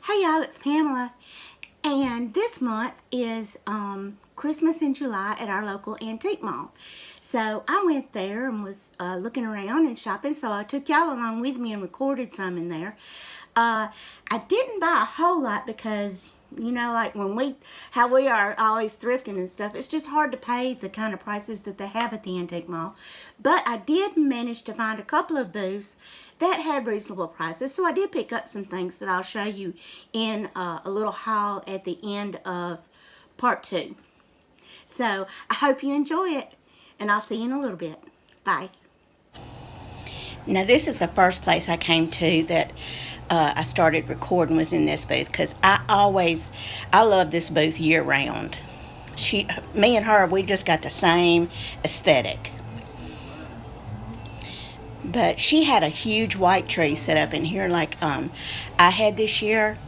Hey y'all, it's Pamela, and this month is Christmas in July at our local antique mall. So I went there and was looking around and shopping, so I took y'all along with me and recorded some in there. I didn't buy a whole lot because, you know, like how we are always thrifting and stuff, it's just hard to pay the kind of prices that they have at the antique mall. But I did manage to find a couple of booths that had reasonable prices, so I did pick up some things that I'll show you in a little haul at the end of part 2. So I hope you enjoy it, and I'll see you in a little bit. Bye. Now this is the first place I came to that I started recording, was in this booth, because I love this booth year round. Me and her, we just got the same aesthetic. But she had a huge white tree set up in here like I had this year.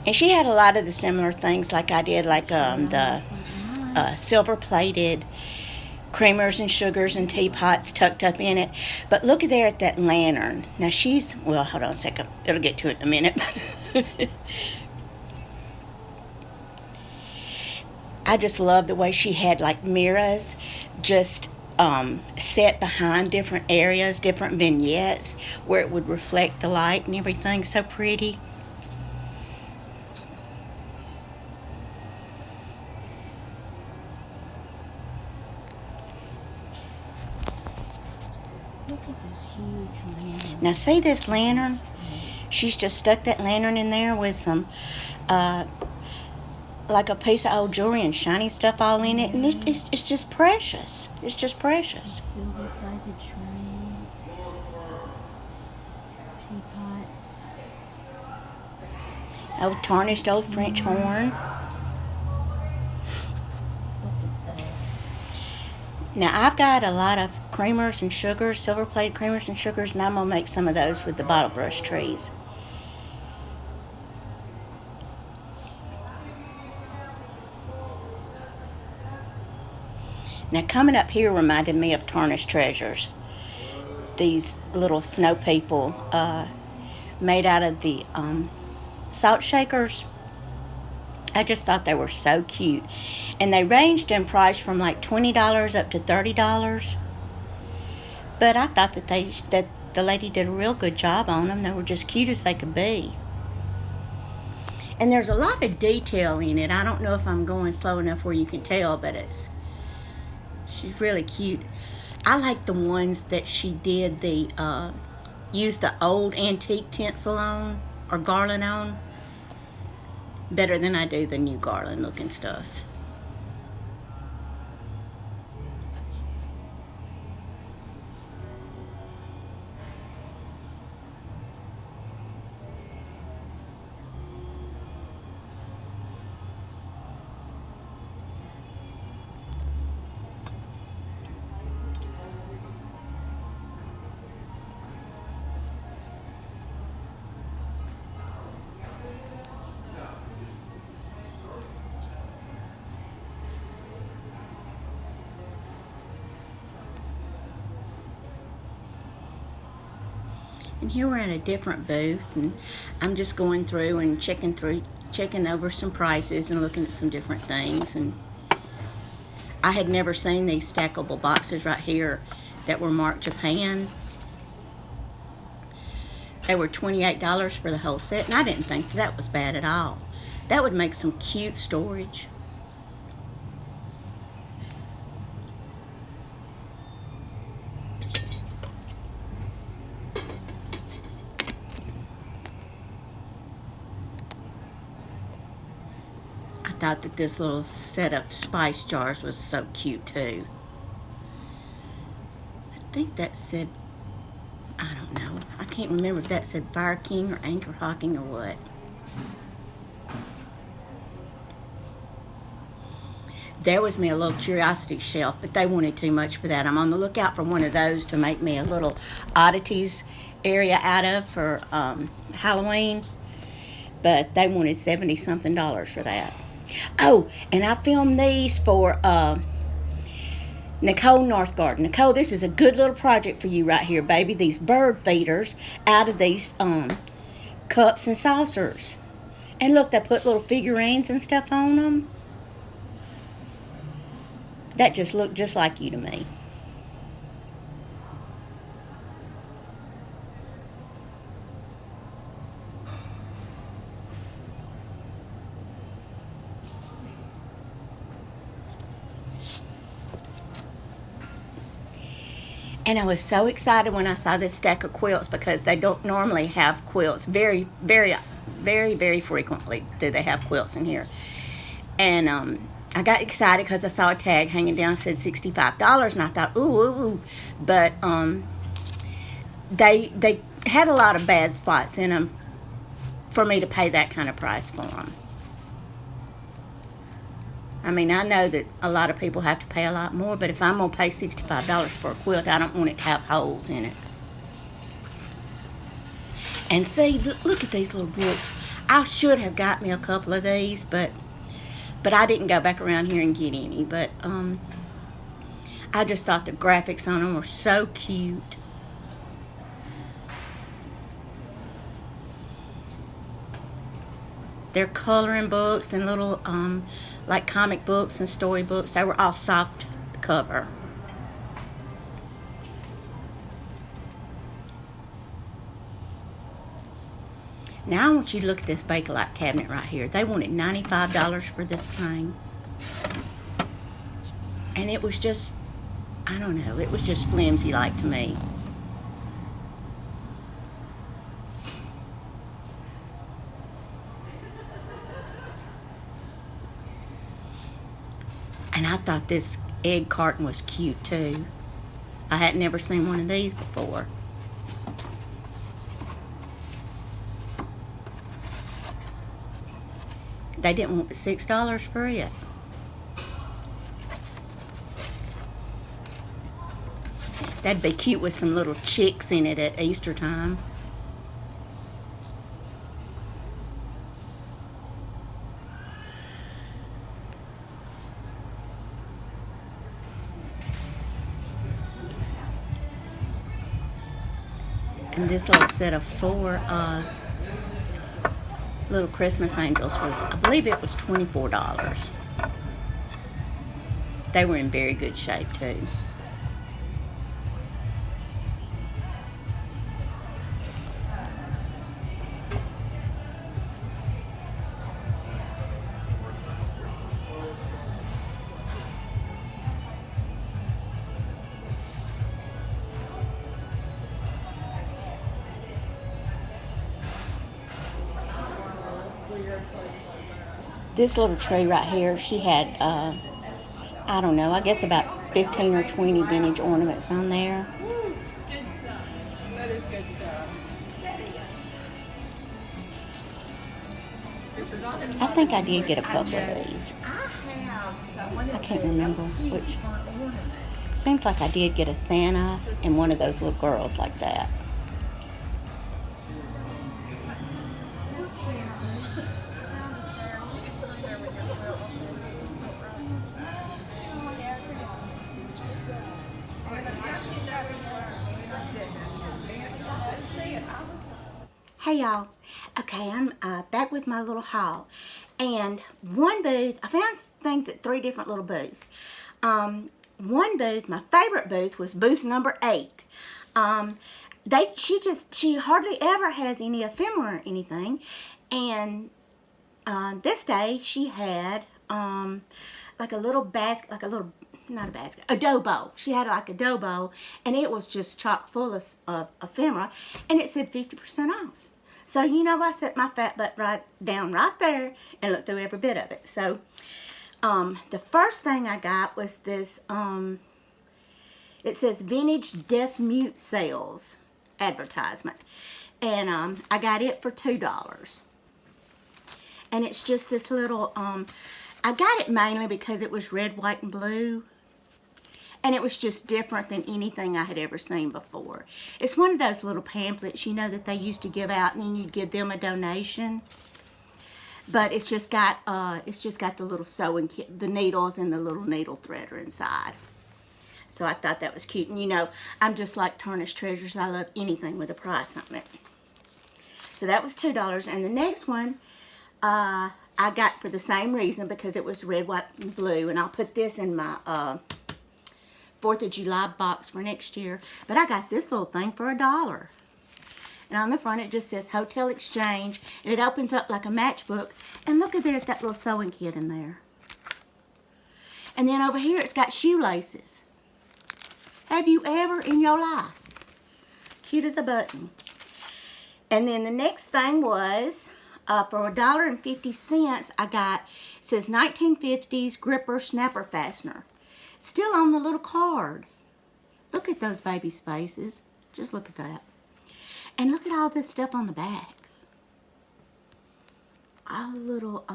And she had a lot of the similar things like I did, like the silver-plated creamers and sugars and teapots tucked up in it. But look there at that lantern. Now well, hold on a second. It'll get to it in a minute. I just love the way she had like mirrors just set behind different areas, different vignettes where it would reflect the light and everything. So pretty. Look at this huge lantern. Now see this lantern? She's just stuck that lantern in there with some like a piece of old jewelry and shiny stuff all in it, and it's just precious. It's just precious. Silver-plated trays, teapots, old tarnished old French horn. Now I've got a lot of creamers and sugars, silver-plated creamers and sugars, and I'm gonna make some of those with the bottle brush trees. Now coming up here reminded me of Tarnished Treasures. These little snow people made out of the salt shakers. I just thought they were so cute. And they ranged in price from like $20 up to $30. But I thought that the lady did a real good job on them. They were just cute as they could be. And there's a lot of detail in it. I don't know if I'm going slow enough where you can tell, but she's really cute. I like the ones that she did use the old antique tinsel on, or garland on, better than I do the new garland looking stuff. And here we're in a different booth, and I'm just going through and checking over some prices and looking at some different things. And I had never seen these stackable boxes right here that were marked Japan. They were $28 for the whole set, and I didn't think that was bad at all. That would make some cute storage. I thought that this little set of spice jars was so cute too. I think that said, I don't know, I can't remember if that said Fire King or Anchor Hawking or what. There was me a little curiosity shelf, but they wanted too much for that. I'm on the lookout for one of those to make me a little oddities area out of for Halloween, but they wanted $70-something for that. Oh, and I filmed these for Nicole Northgard. Nicole, this is a good little project for you right here, baby. These bird feeders out of these cups and saucers. And look, they put little figurines and stuff on them. That just looked just like you to me. And I was so excited when I saw this stack of quilts because they don't normally have quilts. Very, very, very, very frequently do they have quilts in here. And I got excited because I saw a tag hanging down that said $65, and I thought, ooh. But they had a lot of bad spots in them for me to pay that kind of price for them. I mean, I know that a lot of people have to pay a lot more, but if I'm going to pay $65 for a quilt, I don't want it to have holes in it. And see, look at these little books. I should have got me a couple of these, but I didn't go back around here and get any. But I just thought the graphics on them were so cute. They're coloring books and little like comic books and story books. They were all soft cover. Now I want you to look at this Bakelite cabinet right here. They wanted $95 for this thing. And it was just, I don't know, it was just flimsy like to me. And I thought this egg carton was cute too. I had never seen one of these before. They didn't want but $6 for it. That'd be cute with some little chicks in it at Easter time. And this little set of 4 little Christmas angels was, I believe it was $24. They were in very good shape too. This little tree right here, she had, I don't know, I guess about 15 or 20 vintage ornaments on there. Good stuff. That is good stuff. I think I did get a couple of these. I can't remember which. Seems like I did get a Santa and one of those little girls like that. Hey y'all, okay, I'm back with my little haul, and one booth, I found things at 3 different little booths. One booth, my favorite booth, was booth number 8. She hardly ever has any ephemera or anything, and this day she had like a little basket, not a basket, a dough bowl. She had like a dough bowl, and it was just chock full of ephemera, and it said 50% off. So, you know, I set my fat butt down right there and looked through every bit of it. So, the first thing I got was this, it says Vintage Deaf Mute Sales advertisement. And I got it for $2. And it's just this little, I got it mainly because it was red, white, and blue. And it was just different than anything I had ever seen before. It's one of those little pamphlets, you know, that they used to give out, and then you'd give them a donation. But it's just got the little sewing kit, the needles and the little needle threader inside. So I thought that was cute. And you know, I'm just like Tarnished Treasures. I love anything with a price on it. So that was $2. And the next one I got for the same reason, because it was red, white, and blue. And I'll put this in my 4th of July box for next year. But I got this little thing for $1. And on the front it just says Hotel Exchange. And it opens up like a matchbook. And look at there, that little sewing kit in there. And then over here it's got shoelaces. Have you ever in your life? Cute as a button. And then the next thing was, for $1.50, I got, it says 1950s gripper snapper fastener. Still on the little card. Look at those baby's faces. Just look at that. And look at all this stuff on the back. All the little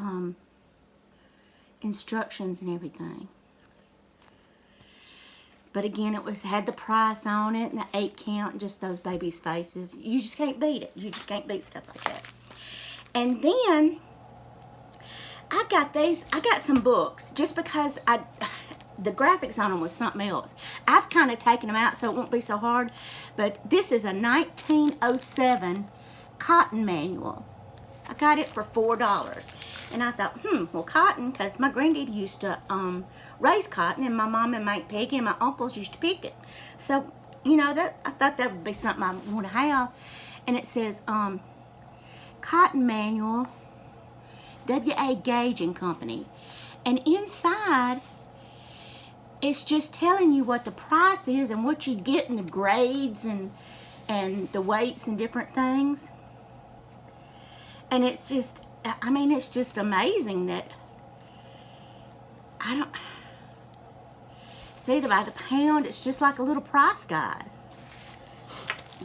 instructions and everything. But again, it had the price on it and the 8 count and just those baby's faces. You just can't beat it. You just can't beat stuff like that. And then I got some books just because the graphics on them was something else. I've kind of taken them out so it won't be so hard. But this is a 1907 cotton manual. I got it for $4. And I thought, well, cotton, because my granddad used to raise cotton, and my mom and Mate Peggy and my uncles used to pick it. So, you know, I thought that would be something I want to have. And it says, Cotton Manual, W.A. Gage and Company. And inside, it's just telling you what the price is and what you get in the grades and the weights and different things. And it's just, I mean, it's just amazing that I don't see that by the pound. It's just like a little price guide.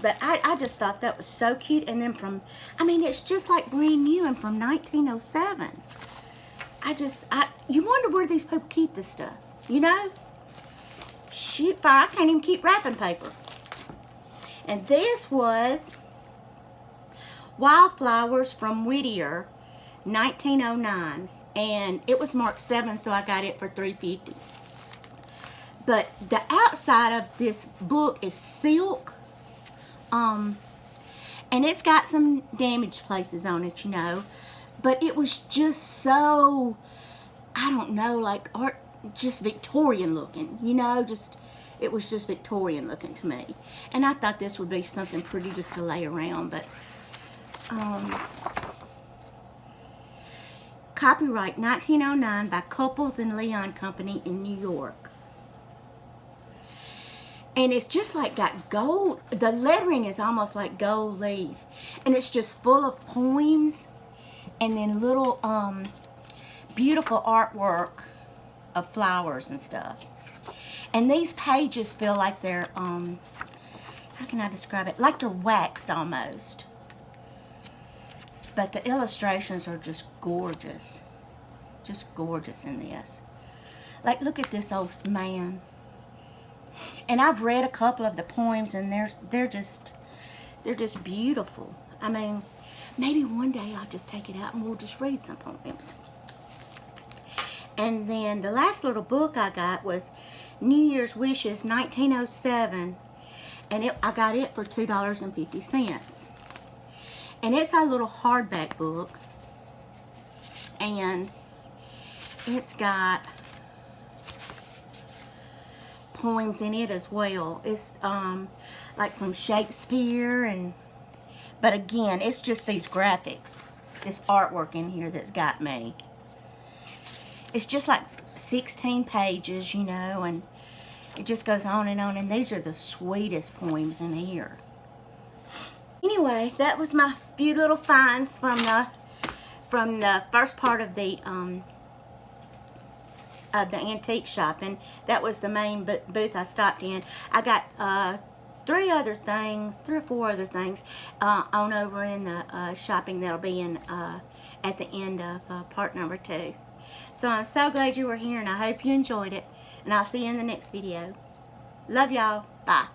But I just thought that was so cute. And then I mean, it's just like brand new and from 1907. You wonder where these people keep this stuff, you know? Shoot fire, I can't even keep wrapping paper. And this was Wildflowers from Whittier, 1909. And it was marked 7, so I got it for $3.50. But the outside of this book is silk. And it's got some damaged places on it, you know. But it was just so, I don't know, like art, just Victorian looking, you know, it was just Victorian looking to me. And I thought this would be something pretty just to lay around, but, copyright 1909 by Couples and Leon Company in New York. And it's just like got gold, the lettering is almost like gold leaf. And it's just full of poems and then little beautiful artwork of flowers and stuff. And these pages feel like they're, how can I describe it? Like they're waxed almost. But the illustrations are just gorgeous. Just gorgeous in this. Like, look at this old man. And I've read a couple of the poems, and they're just beautiful. I mean, maybe one day I'll just take it out and we'll just read some poems. And then the last little book I got was New Year's Wishes 1907, and I got it for $2.50. And it's a little hardback book, and it's got poems in it as well. It's like from Shakespeare, but again, it's just these graphics, this artwork in here that's got me. It's just like 16 pages, you know, and it just goes on, and these are the sweetest poems in here. Anyway, that was my few little finds from the first part of the antique shop, and that was the main booth I stopped in. I got 3 or 4 other things on over in the shopping that'll be in at the end of part number 2. So I'm so glad you were here, and I hope you enjoyed it, and I'll see you in the next video. Love y'all. Bye.